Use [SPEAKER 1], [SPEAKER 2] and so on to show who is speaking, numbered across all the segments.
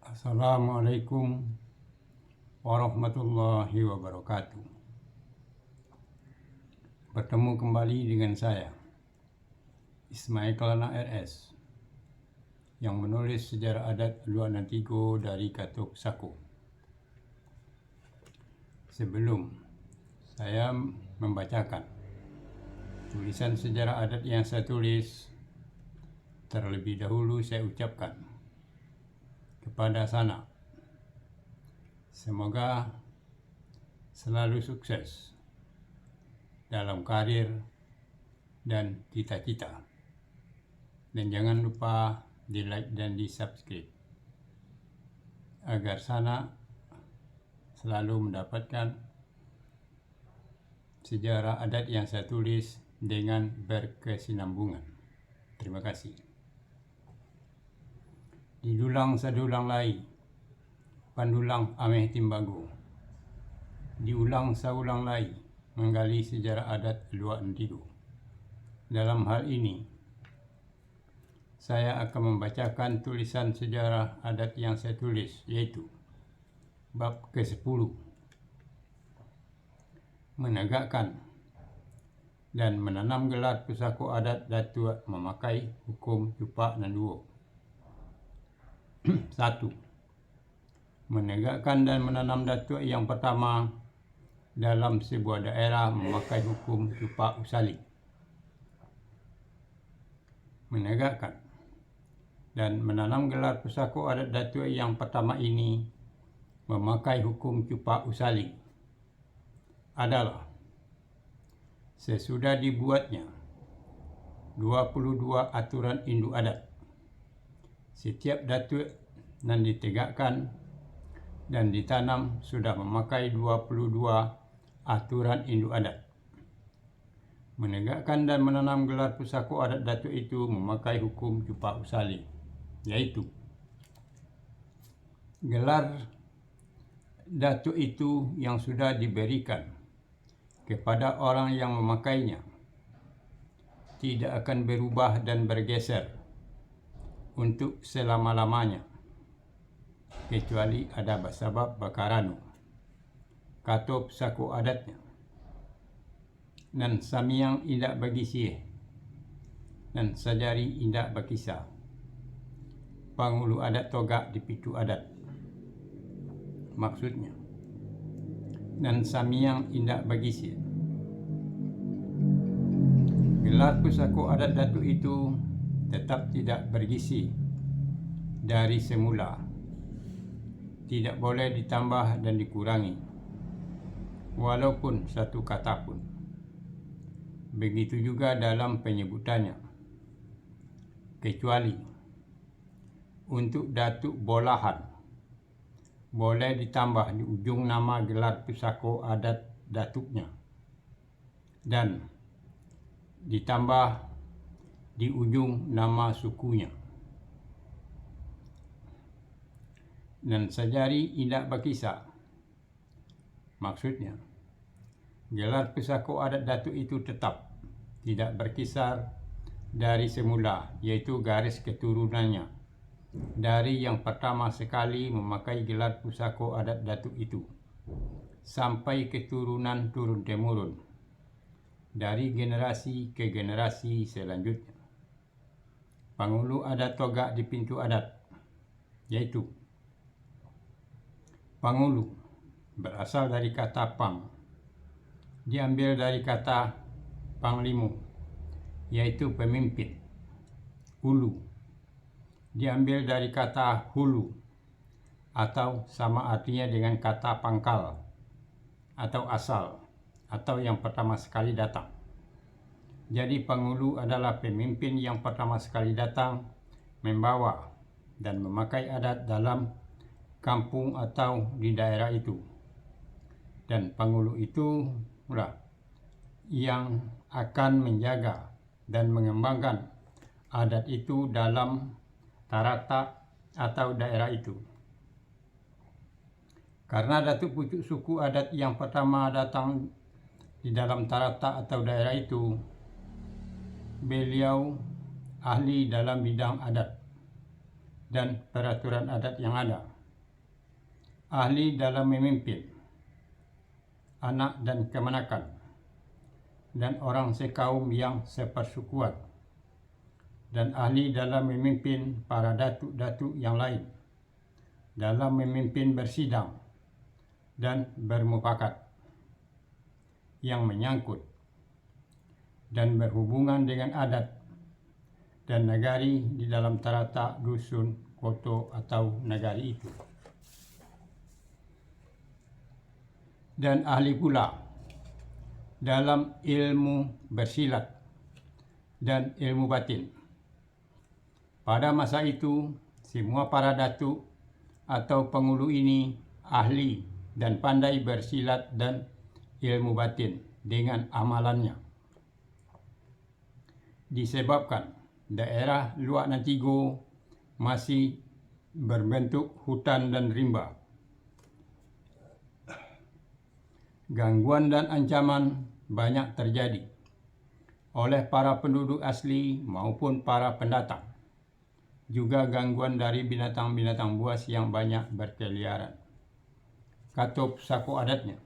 [SPEAKER 1] Assalamualaikum warahmatullahi wabarakatuh. Bertemu kembali dengan saya, Ismail Kelana RS, yang menulis sejarah adat Luak Nantigo dari Katuk Sako. Sebelum saya membacakan tulisan sejarah adat yang saya tulis, terlebih dahulu saya ucapkan kepada Sana, semoga selalu sukses dalam karir dan cita-cita, dan jangan lupa di like dan di subscribe agar Sana selalu mendapatkan sejarah adat yang saya tulis dengan berkesinambungan. Terima kasih. Didulang sadulang lai, pandulang ameh timbago. Diulang saulang lai, menggali sejarah adat Luak Nantigo. Dalam hal ini, saya akan membacakan tulisan sejarah adat yang saya tulis, yaitu bab ke-10, menegakkan dan menanam gelar pusako adat Datuk memakai hukum Cupak Nanduo. 1. Menegakkan dan menanam datuk yang pertama dalam sebuah daerah memakai hukum Cupak Usali. Menegakkan dan menanam gelar pusako adat datuk yang pertama ini memakai hukum Cupak Usali adalah sesudah dibuatnya 22 aturan induk adat. Setiap datuk yang ditegakkan dan ditanam sudah memakai 22 aturan induk adat. Menegakkan dan menanam gelar pusako adat datuk itu memakai hukum Cupak Usali, yaitu gelar datuk itu yang sudah diberikan kepada orang yang memakainya tidak akan berubah dan bergeser untuk selama-lamanya, kecuali ada sebab bakaranu, kata pusako adatnya, dan samiang indak bagi sih, dan sajari indak bakisah, pangulu adat togak di pitu adat. Maksudnya, dan samiang indak bagi sih. Gelar pusako adat datuk itu tetap tidak bergisi dari semula, tidak boleh ditambah dan dikurangi, walaupun satu kata pun. Begitu juga dalam penyebutannya, kecuali untuk datuk bolahan boleh ditambah di ujung nama gelar pusako adat datuknya dan ditambah di ujung nama sukunya. Dan sajari indak bakisah, maksudnya gelar pusako adat datuk itu tetap tidak berkisar dari semula, yaitu garis keturunannya dari yang pertama sekali memakai gelar pusako adat datuk itu sampai keturunan turun-temurun dari generasi ke generasi selanjutnya. Pangulu adat togak di pintu adat, yaitu pangulu berasal dari kata pang, diambil dari kata panglimu, yaitu pemimpin. Ulu diambil dari kata hulu, atau sama artinya dengan kata pangkal atau asal, atau yang pertama sekali datang. Jadi pangulu adalah pemimpin yang pertama sekali datang, membawa dan memakai adat dalam kampung atau di daerah itu. Dan pangulu itu pula yang akan menjaga dan mengembangkan adat itu dalam tarata atau daerah itu. Karena datuk pucuk suku adat yang pertama datang di dalam tarata atau daerah itu, beliau ahli dalam bidang adat dan peraturan adat yang ada. ahli dalam memimpin, anak dan kemenakan, dan orang sekaum yang sepersukuan, dan ahli dalam memimpin para datuk-datuk yang lain, dalam memimpin bersidang dan bermufakat yang menyangkut dan berhubungan dengan adat dan negari di dalam tarata, dusun, koto atau negari itu. Dan ahli pula dalam ilmu bersilat dan ilmu batin. Pada masa itu, semua para datuk atau penghulu ini ahli dan pandai bersilat dan ilmu batin dengan amalannya. Disebabkan daerah Luak Nantigo masih berbentuk hutan dan rimba, gangguan dan ancaman banyak terjadi oleh para penduduk asli maupun para pendatang. Juga gangguan dari binatang-binatang buas yang banyak berkeliaran. Katup saku adatnya.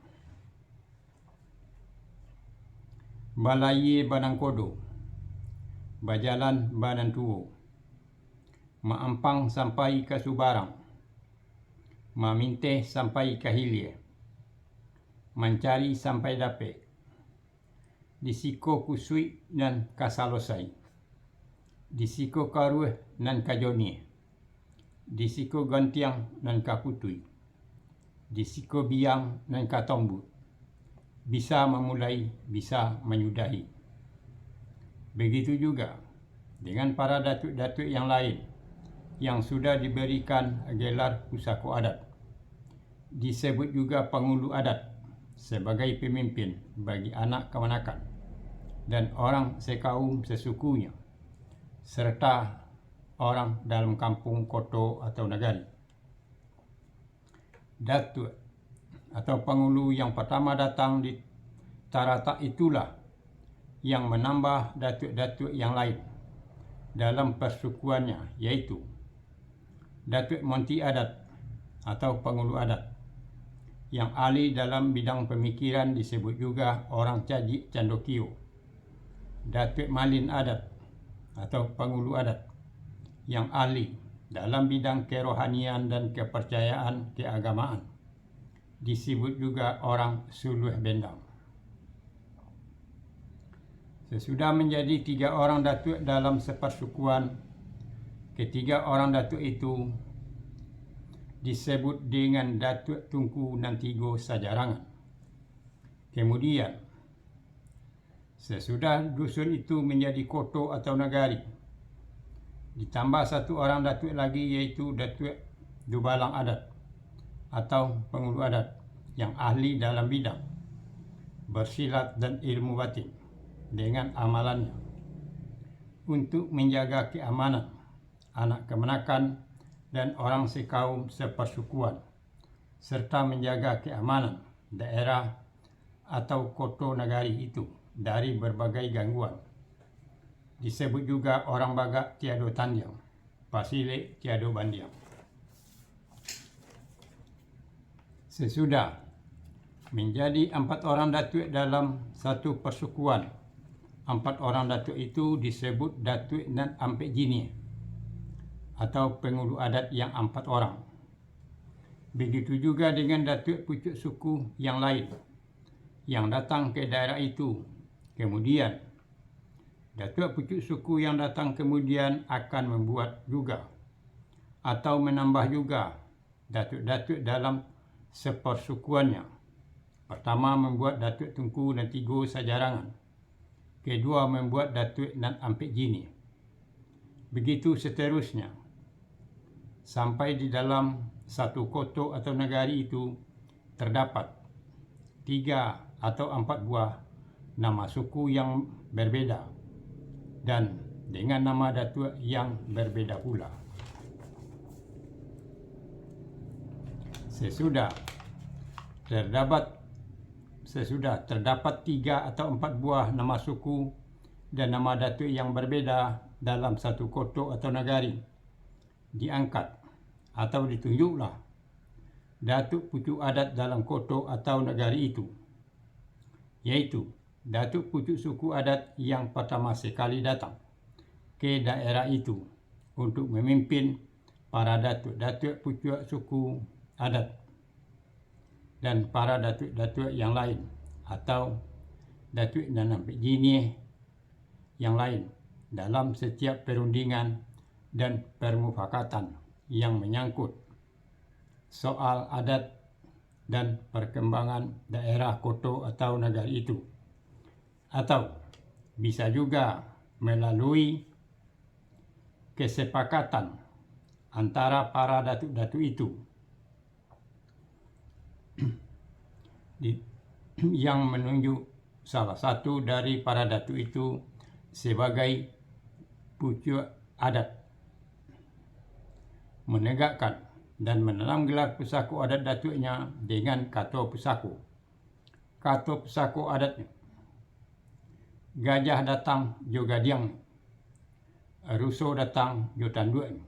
[SPEAKER 1] Balaye Banang Kodo, Bajalan Badan Tuo, Maampang sampai ke Subarang, Maminteh sampai ke Hilie, Mancari sampai Dape, Disiko Kusui dan Kasalosai, Disiko Karuh dan Kajoni, Disiko Gantiang dan Kaputui, Disiko Biang dan Katombu, bisa memulai, bisa menyudahi. Begitu juga dengan para datuk-datuk yang lain yang sudah diberikan gelar pusako adat. Disebut juga penghulu adat sebagai pemimpin bagi anak kemenakan dan orang sekaum sesukunya, serta orang dalam kampung, koto atau negari. Datuk atau penghulu yang pertama datang di tarata itulah yang menambah datuk-datuk yang lain dalam persukuannya, yaitu Datuk Monti Adat atau penghulu adat yang ahli dalam bidang pemikiran disebut juga orang Caji Candokio. Datuk Malin Adat atau penghulu adat yang ahli dalam bidang kerohanian dan kepercayaan keagamaan disebut juga orang Suluh Bendang. Sesudah menjadi 3 orang datuk dalam sepersukuan, ketiga orang datuk itu disebut dengan Datuk Tunku Nantigo Sajarangan. Kemudian, sesudah dusun itu menjadi koto atau negari, ditambah 1 orang datuk lagi, yaitu Datuk Dubalang Adat atau penghulu adat yang ahli dalam bidang bersilat dan ilmu batin dengan amalannya untuk menjaga keamanan anak kemenakan dan orang sekaum sepersukuan, serta menjaga keamanan daerah atau koto negari itu dari berbagai gangguan. Disebut juga orang Bagak tiado tandiang, Pasile tiado bandiang. Sesudah menjadi 4 orang datuk dalam satu persukuan, 4 orang datuk itu disebut Datuk dan Ampek Jini atau penghulu adat yang 4 orang. Begitu juga dengan datuk pucuk suku yang lain yang datang ke daerah itu. Kemudian, datuk pucuk suku yang datang kemudian akan membuat juga atau menambah juga datuk-datuk dalam sepersukuannya. Pertama membuat Datuk Tunku Nantigo Sajarangan. Kedua membuat Datuk dan Ampek Jini. Begitu seterusnya. Sampai di dalam satu koto atau negari itu terdapat 3 atau 4 buah nama suku yang berbeda dan dengan nama datuk yang berbeda pula. Sesudah terdapat 3 atau 4 buah nama suku dan nama datuk yang berbeda dalam satu koto atau negari, diangkat atau ditunjuklah datuk pucuk adat dalam kota atau negara itu, yaitu datuk pucuk suku adat yang pertama sekali datang ke daerah itu untuk memimpin para datuk-datuk pucuk suku adat dan para datuk-datuk yang lain atau datuk dan jinie yang lain dalam setiap perundingan dan permufakatan yang menyangkut soal adat dan perkembangan daerah kota atau negara itu, atau bisa juga melalui kesepakatan antara para datuk-datuk itu yang menunjuk salah satu dari para datuk itu sebagai pucuk adat, menegakkan dan menanam gelar pusaku adat datuknya dengan kata pusaku. Kata pusaku adatnya, gajah datang jo gadiang, ruso datang jo tanduan.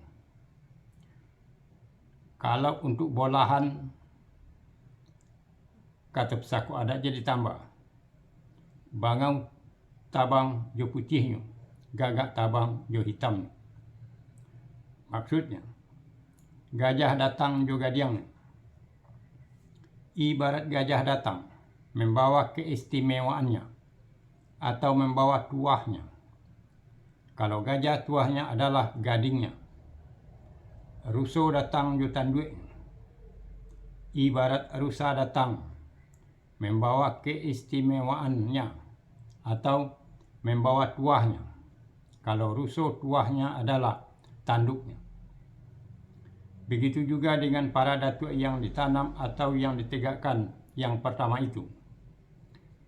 [SPEAKER 1] Kalau untuk bolahan, kata pusaku adat jadi tambah, bangau tabang jo putihnya, gagak tabang jo hitamnya. Maksudnya, gajah datang jo gadiang. Ibarat gajah datang membawa keistimewaannya atau membawa tuahnya. Kalau gajah tuahnya adalah gadingnya. Ruso datang jo tanduk. Ibarat rusa datang membawa keistimewaannya atau membawa tuahnya. Kalau ruso tuahnya adalah tanduknya. Begitu juga dengan para datuk yang ditanam atau yang ditegakkan yang pertama itu.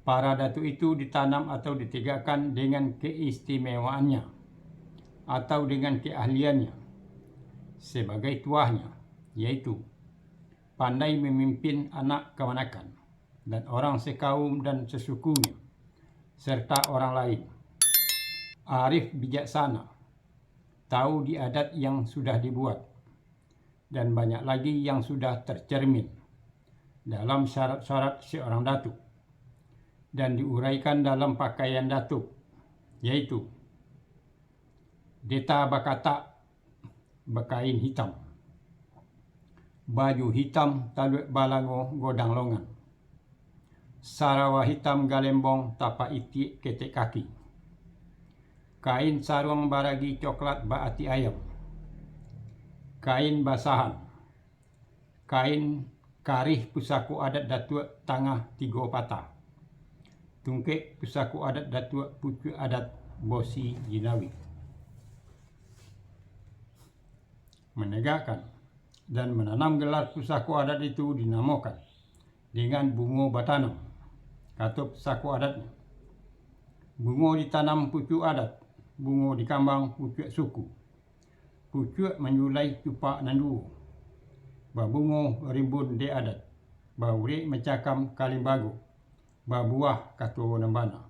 [SPEAKER 1] Para datuk itu ditanam atau ditegakkan dengan keistimewaannya atau dengan keahliannya sebagai tuahnya, yaitu pandai memimpin anak kemanakan dan orang sekaum dan sesukunya, serta orang lain. Arif bijaksana, tahu di adat yang sudah dibuat, dan banyak lagi yang sudah tercermin dalam syarat-syarat seorang datuk dan diuraikan dalam pakaian datuk, yaitu deta bakata bekain hitam, baju hitam taluet balango godang longan, sarawa hitam galembong tapa iti ketek kaki, kain sarung baragi coklat baati ayam, kain basahan, kain karih pusaku adat datuk tangah 3 patah, tungkek pusaku adat datuk pucuk adat bosi jinawi. Menegakkan dan menanam gelar pusaku adat itu dinamakan dengan bungo batanam, kata pusaku adatnya. Bungo ditanam pucuk adat, bungo dikambang pucuk suku. Pucuk menyulai cupak nandu, babungo rimbun de adat, bauri mencakam kalimbago, babuah kato nambana.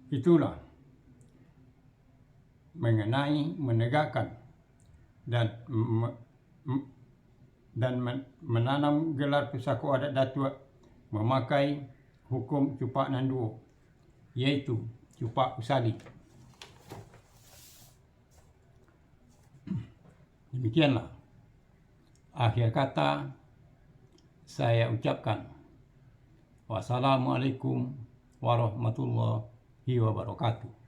[SPEAKER 1] Itulah mengenai menegakkan dan menanam gelar pusaku adat datuk memakai hukum cupak nandu, yaitu cupak usali. Demikianlah akhir kata saya ucapkan. Wassalamualaikum warahmatullahi wabarakatuh.